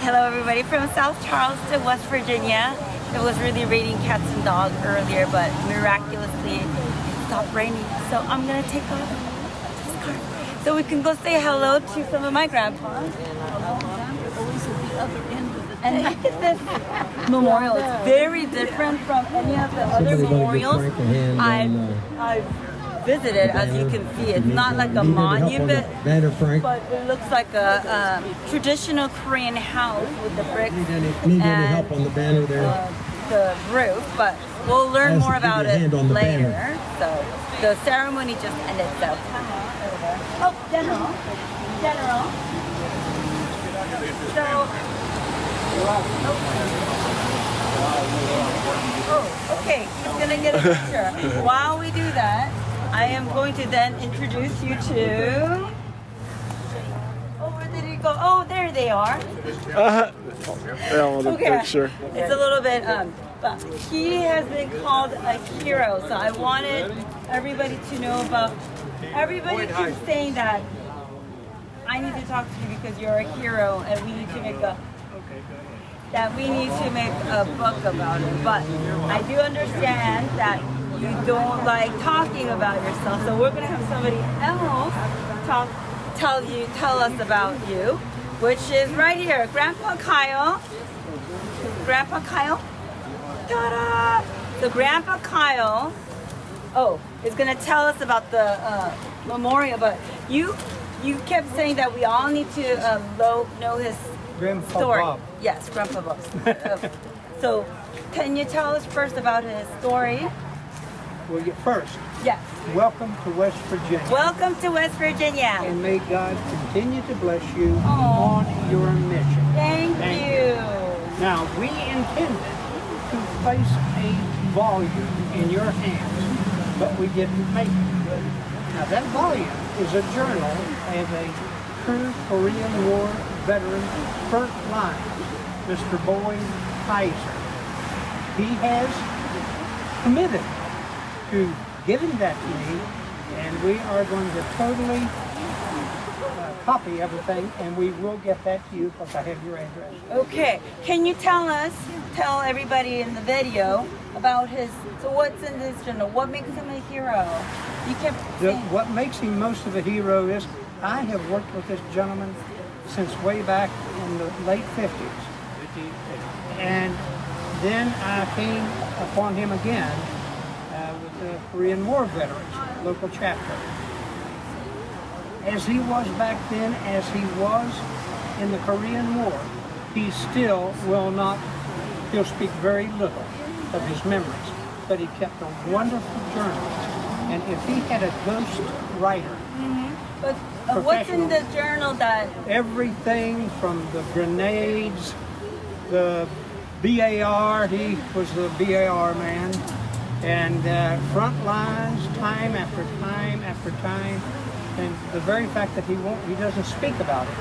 Hello everybody from South Charleston, West Virginia. It was really raining cats and dogs earlier, but miraculously it stopped raining. So I'm gonna take off this car so we can go say hello to some of my grandpas. And look at this memorial. It's very different from any of the other memorials I've visited. As you can see, it's not like a monument, but it looks like a traditional Korean house with the bricks and the roof. But we'll learn more about it later. So the ceremony just ended. So oh, General. So. Oh, okay, he's gonna get a picture. While we do that, I am going to then introduce you to... Oh, where did he go? Oh, there they are. Okay. Picture. It's a little bit, but he has been called a hero, so I wanted everybody to know about... Everybody keeps saying that I need to talk to you because you're a hero and we need to make a... we need to make a book about it, but I do understand that you don't like talking about yourself, so we're gonna have somebody else tell us about you, which is right here, Grandpa Kyle. Grandpa Kyle, ta-da! So Grandpa Kyle, is gonna tell us about the memorial, but you kept saying that we all need to know his Grandpa story. Bob. Yes, Grandpa Bob. So, can you tell us first about his story? Well, first, Yes. welcome to West Virginia. Welcome to West Virginia. And may God continue to bless you on your mission. Thank you. Now, we intended to place a volume in your hands, but we didn't make it. Now, that volume is a journal of a true Korean War veteran, front line, Mr. Boyd Kaiser. He has committed to giving that to me, and we are going to totally copy everything, and we will get that to you because I have your address. Okay. Can you tell everybody in the video about so what's in this journal? What makes him a hero? You kept saying. What makes him most of a hero is I have worked with this gentleman since way back in the late 50s. And then I came upon him again with the Korean War Veterans local chapter. As he was back then, as he was in the Korean War, he still he'll speak very little of his memories, but he kept a wonderful journal. And if he had a ghost writer, But what's in the journal that... Everything from the grenades, the BAR, he was the BAR man, and front lines, time after time after time, and the very fact that he doesn't speak about it,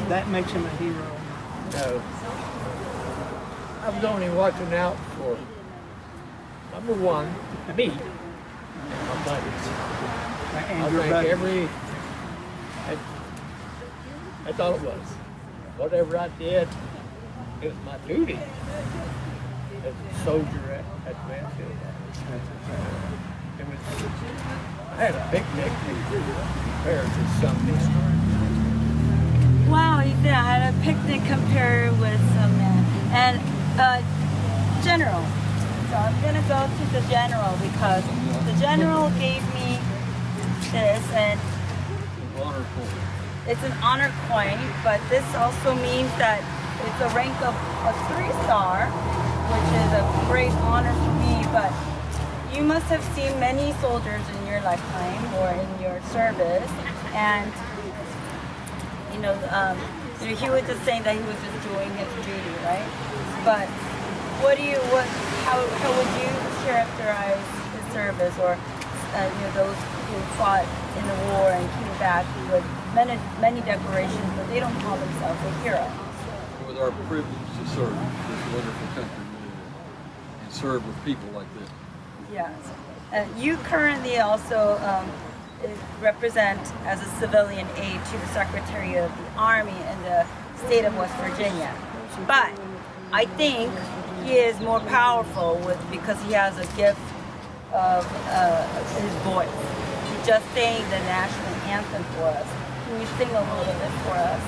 that makes him a hero. No. I was only watching out for, number one, me and my buddies. And your buddy. I thought it was. Whatever I did, it was my duty as a soldier at the battlefield. I had a picnic compared to some history. Wow, he said I had a picnic compared with some man. And General. So I'm gonna go to the General because the General gave me this, and it's an honor coin, but this also means that it's a rank of a 3-star, which is a great honor for me. But you must have seen many soldiers in your lifetime or in your service, and he was just saying that he was just doing his duty, right? But how would you characterize his service, or those who fought in the war and came back with many decorations, but they don't call themselves a hero? It was our privilege to serve this wonderful country and serve with people like this. Yes. You currently also represent as a civilian aide to the Secretary of the Army in the state of West Virginia. But I think he is more powerful because he has a gift of his voice. He just sang the national anthem for us. Can you sing a little bit for us?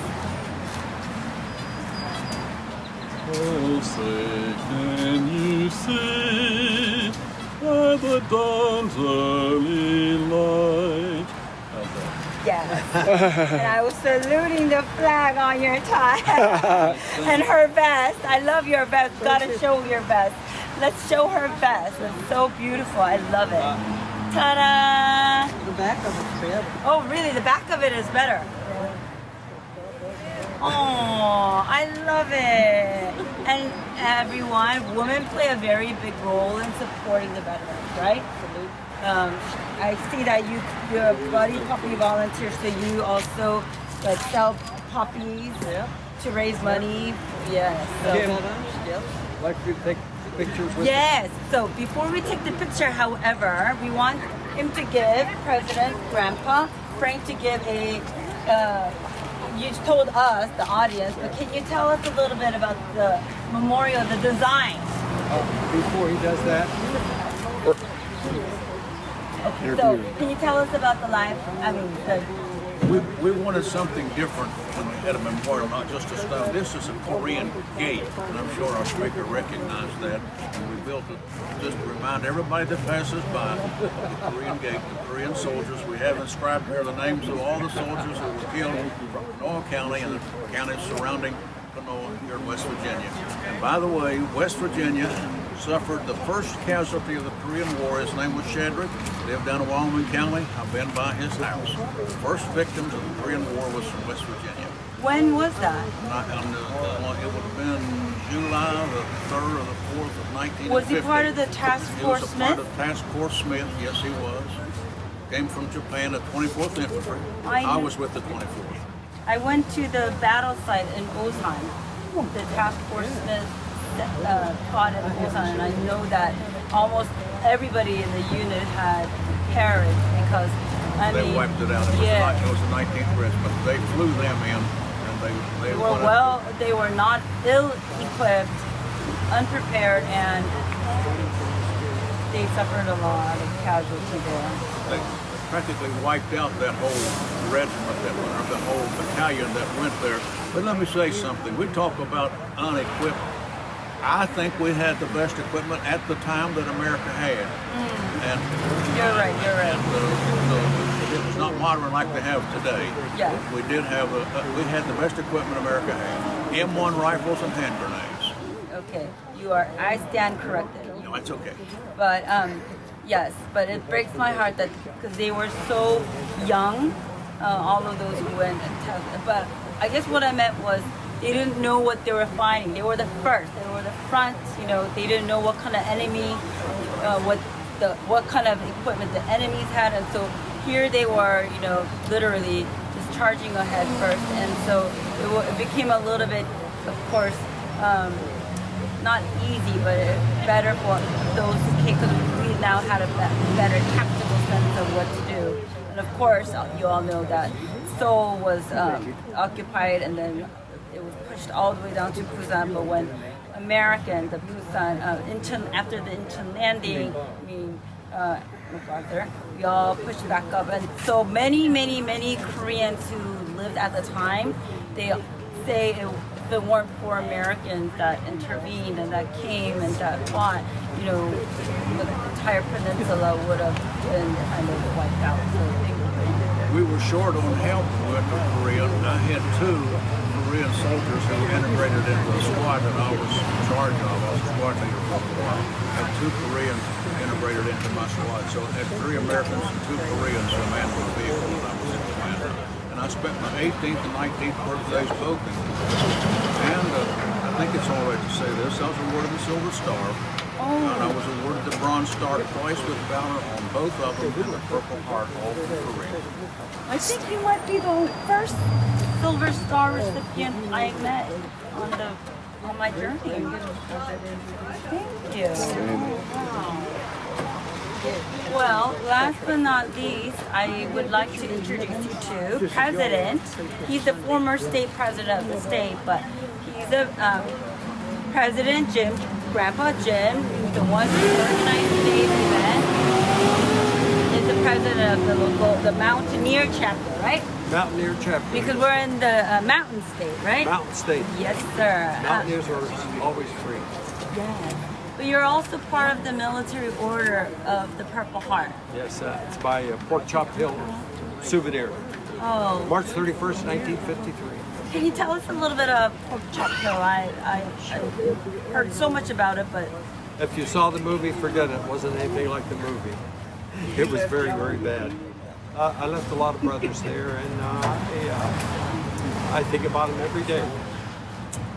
Oh, say, can you see by the dawn's early light? How's that? Yes. And I was saluting the flag on your tie. And her vest. I love your vest. Gotta show your vest. Let's show her vest. It's so beautiful. I love it. Ta-da! The back of it's better. Oh, really? The back of it is better. Oh, I love it. And everyone, women play a very big role in supporting the veterans, right? I see that you're a buddy puppy volunteer, so you also like sell puppies to raise money. Yes. So. Like to take pictures with Yes. So before we take the picture, however, we want him to give President Grandpa Frank to give a. You told us, the audience, but can you tell us a little bit about the memorial, the design? before he does that. Okay, so can you tell us about the life? I mean, We wanted something different when we had a memorial, not just a stone. This is a Korean gate, and I'm sure our speaker recognized that. And we built it just to remind everybody that passes by of the Korean gate, the Korean soldiers. We have inscribed here the names of all the soldiers who were killed from Kanawha County and the counties surrounding Kanawha here in West Virginia. And by the way, West Virginia suffered the first casualty of the Korean War. His name was Shadrick. Lived down in Wyoming County. I've been by his house. The first victims of the Korean War was from West Virginia. when was that? It would have been July the 3rd or the 4th of 1950. Was he part of the Task Force He was a Smith? part of Task Force Smith. Yes, he was. Came from Japan, the 24th Infantry. I was with the 24th. I went to the battle site in Ozan. The Task Force Smith fought in Ozan, and I know that almost everybody in the unit had perished because They wiped it out. It was the 19th Regiment. They flew them in, and they were not ill-equipped, unprepared, and they suffered a lot of casualty there. They practically wiped out that whole regiment that went, or the whole battalion that went there. But let me say something. We talk about unequipped. I think we had the best equipment at the time that America had. And You're right. it was not modern like they have today. Yeah. We did have we had the best equipment America had. M1 rifles and hand grenades. Okay, I stand corrected. No, that's okay. But yes, but it breaks my heart that because they were so young, all of those who went and tested. But I guess what I meant was they didn't know what they were fighting. They were the first. They were the front. You know, they didn't know what kind of enemy, what kind of equipment the enemies had, and so here they were, you know, literally just charging ahead first, and so it became a little bit, of course, not easy, but better for those who came because we now had a better tactical sense of what to do. And of course, you all know that Seoul was occupied, and then it was pushed all the way down to Busan. But when the Busan, after the Incheon landing, MacArthur, we all pushed back up. And so many Koreans who lived at the time, they say if it weren't for Americans that intervened and that came and that fought, you know, the entire peninsula would have been kind of wiped out. So We were short on help with the Korean. I had 2 Korean soldiers who were integrated into the squad that I was in charge of. I was a squad leader for a while. I had 2 Koreans integrated into my squad. So I had 3 Americans and 2 Koreans who manned the vehicle when I was in command. And I spent my 18th and 19th birthdays both in And I think it's all right to say this. I was awarded the Silver Star. And I was awarded the Bronze Star twice with valor on both of them and the Purple Heart all for Korea. I think you might be the first Silver Star recipient I met on my journey. Thank you. Wow. Well, last but not least, I would like to introduce you to President. He's the former state president of the state, but he's a President Jim, Grandpa Jim, who's the one who organized today's event. Is the president of the local, the Mountaineer chapter, right? Mountaineer chapter. Because we're in the mountain state, right? Mountain state. Yes, sir. Mountaineers are always free. Yes. But you're also part of the military order of the Purple Heart. Yes, it's by Pork Chop Hill souvenir. Oh. March 31st, 1953. Can you tell us a little bit of Pork Chop Hill? I heard so much about it, but If you saw the movie, forget it. It wasn't anything like the movie. It was very, very bad. I left a lot of brothers there, and I think about them every day.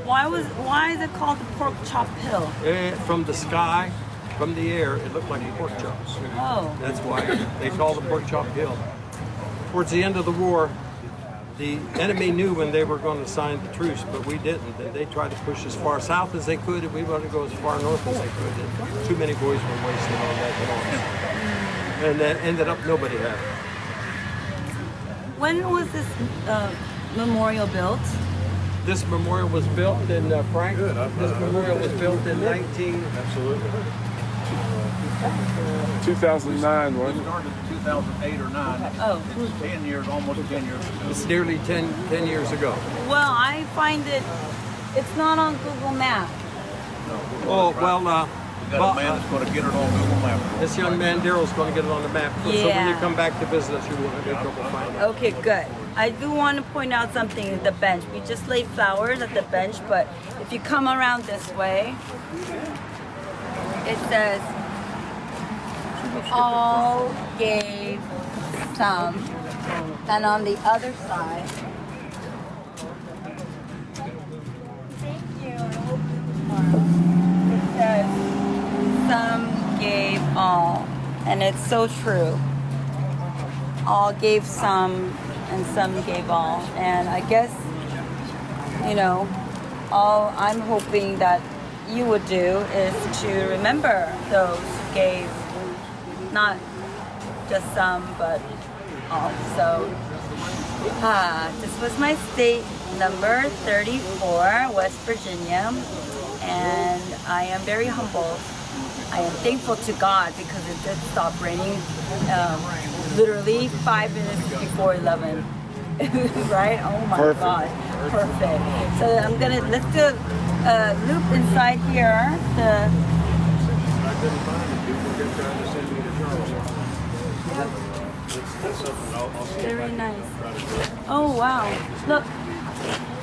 why is it called the Pork Chop Hill? From the sky, from the air, it looked like pork chops. Oh. That's why they call it Pork Chop Hill. Towards the end of the war, the enemy knew when they were going to sign the truce, but we didn't. And they tried to push as far south as they could, and we wanted to go as far north as they could. And too many boys were wasted on that. And that ended up nobody had it. When was this memorial built? This memorial was built in Frank. This memorial was built in 2009, wasn't it? Started in 2008 or 9. Oh. It's 10 years, almost 10 years ago. It's nearly 10 years ago. Well, I find it's not on Google Maps. Oh, well, We got a man that's going to get it on Google Maps. this young man, Daryl's going to get it on the map. So when you Yeah. come back to visit us, you won't have any trouble finding it. Okay, good. I do want to point out something at the bench. We just laid flowers at the bench, but if you come around this way, it says, all gave some. And on the other side, thank you. It says, some gave all. And it's so true. All gave some and some gave all. And I guess, all I'm hoping that you would do is to remember those who gave not just some, but all. So, this was my state number 34, West Virginia, and I am very humbled. I am thankful to God because it did stop raining literally 5 minutes before 11. Right? Oh my Perfect. God. Perfect. So let's do a loop inside here. Very nice. Oh wow. Look.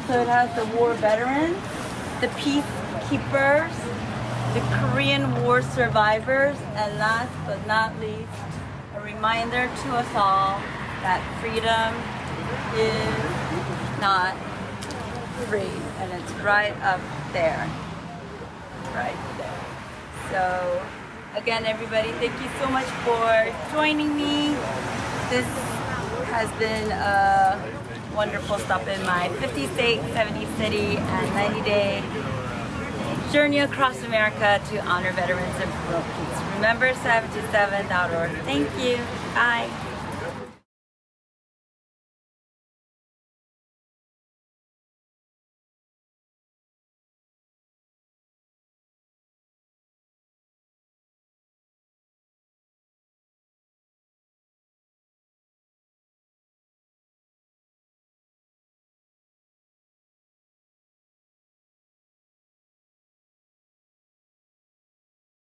So it has the war veterans, the peacekeepers, the Korean War survivors, and last but not least, a reminder to us all that freedom is not free, and it's right up there. Right there. So, again, everybody, thank you so much for joining me. This has been a wonderful stop in my 50 state, 70 city, and 90-day journey across America to honor veterans and promote peace. Remember 77.org. Thank you. Bye.